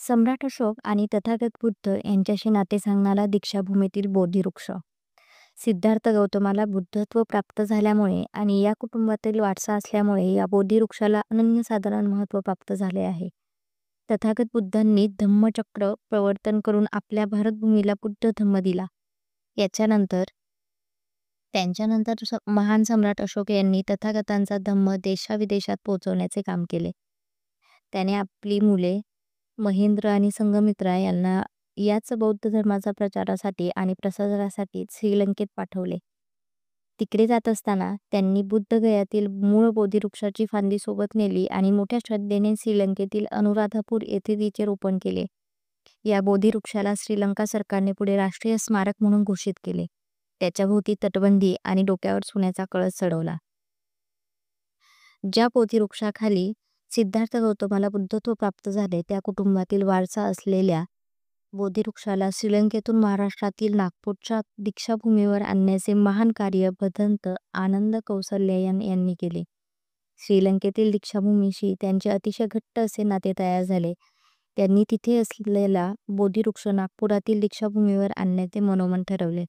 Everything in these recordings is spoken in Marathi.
सम्राट अशोक आणि तथागत बुद्ध यांच्याशी नाते सांगणारा दीक्षाभूमीतील बोधिवृक्ष. सिद्धार्थ गौतमाला बुद्धत्व प्राप्त झाल्यामुळे आणि या कुटुंबातील वारसा असल्यामुळे या बोधिवृक्षाला अनन्यसाधारण महत्त्व प्राप्त झाले आहे. तथागत बुद्धांनी धम्मचक्र प्रवर्तन करून आपल्या भारतभूमीला बुद्ध धम्म दिला. त्यांच्यानंतर महान सम्राट अशोक यांनी तथागतांचा धम्म देशाविदेशात पोहोचवण्याचे काम केले. त्याने आपली मुले महेंद्र आणि संघमित्रा यांना याच बौद्ध धर्माचा प्रचारासाठी आणि प्रसारासाठी श्रीलंकेत पाठवले. तिकडे जात असताना त्यांनी बुद्धगयातील मूळ बोधिवृक्षाची फांदी सोबत नेली आणि मोठ्या श्रद्धेने श्रीलंकेतील अनुराधापूर येथे तिचे रोपण केले. या बोधिवृक्षाला श्रीलंका सरकारने पुढे राष्ट्रीय स्मारक म्हणून घोषित केले. त्याच्याभोवती तटबंदी आणि डोक्यावर सोन्याचा कळस चढवला. ज्या बोधिवृक्षाखाली सिद्धार्थ गौतमाला बुद्धत्व प्राप्त झाले त्या कुटुंबातील वारसा असलेल्या बोधिवृक्षाला श्रीलंकेतून महाराष्ट्रातील नागपूरच्या दीक्षाभूमीवर आणण्याचे महान कार्य भदंत आनंद कौसल्यायन यांनी केले. श्रीलंकेतील दीक्षाभूमीशी त्यांचे अतिशय घट्ट असे नाते तयार झाले. त्यांनी तिथे असलेला बोधिवृक्ष नागपुरातील दीक्षाभूमीवर आणण्याचे मनोमन ठरवले.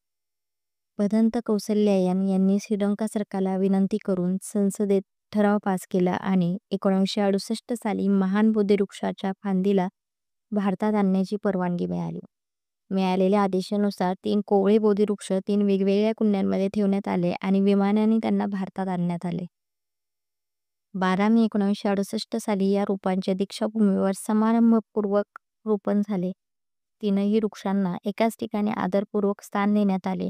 भदंत कौसल्यायन यांनी श्रीलंका सरकारला विनंती करून संसदेत ठराव पास केला आणि 1968 साली महान बोधिवृक्षाच्या फांदीला भारतात आणण्याची परवानगी मिळाली. मिळालेल्या आदेशानुसार 3 कोवळे बोधिवृक्ष 3 वेगवेगळ्या कुंड्यांमध्ये ठेवण्यात आले आणि विमानाने त्यांना भारतात आणण्यात आले. 12 मे 1968 साली या रोपांच्या दीक्षाभूमीवर समारंभपूर्वक रोपण झाले. 3ही वृक्षांना एकाच ठिकाणी आदरपूर्वक स्थान देण्यात आले.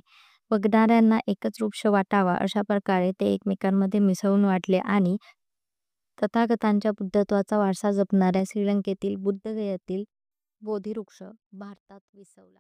बघणाऱ्यांना एकच वृक्ष वाटावा अशा प्रकारे ते एकमेकांमध्ये मिसळून वाढले आणि तथागतांच्या बुद्धत्वाचा वारसा जपणाऱ्या श्रीलंकेतील बुद्धगयातील बोधिवृक्ष भारतात विसवला.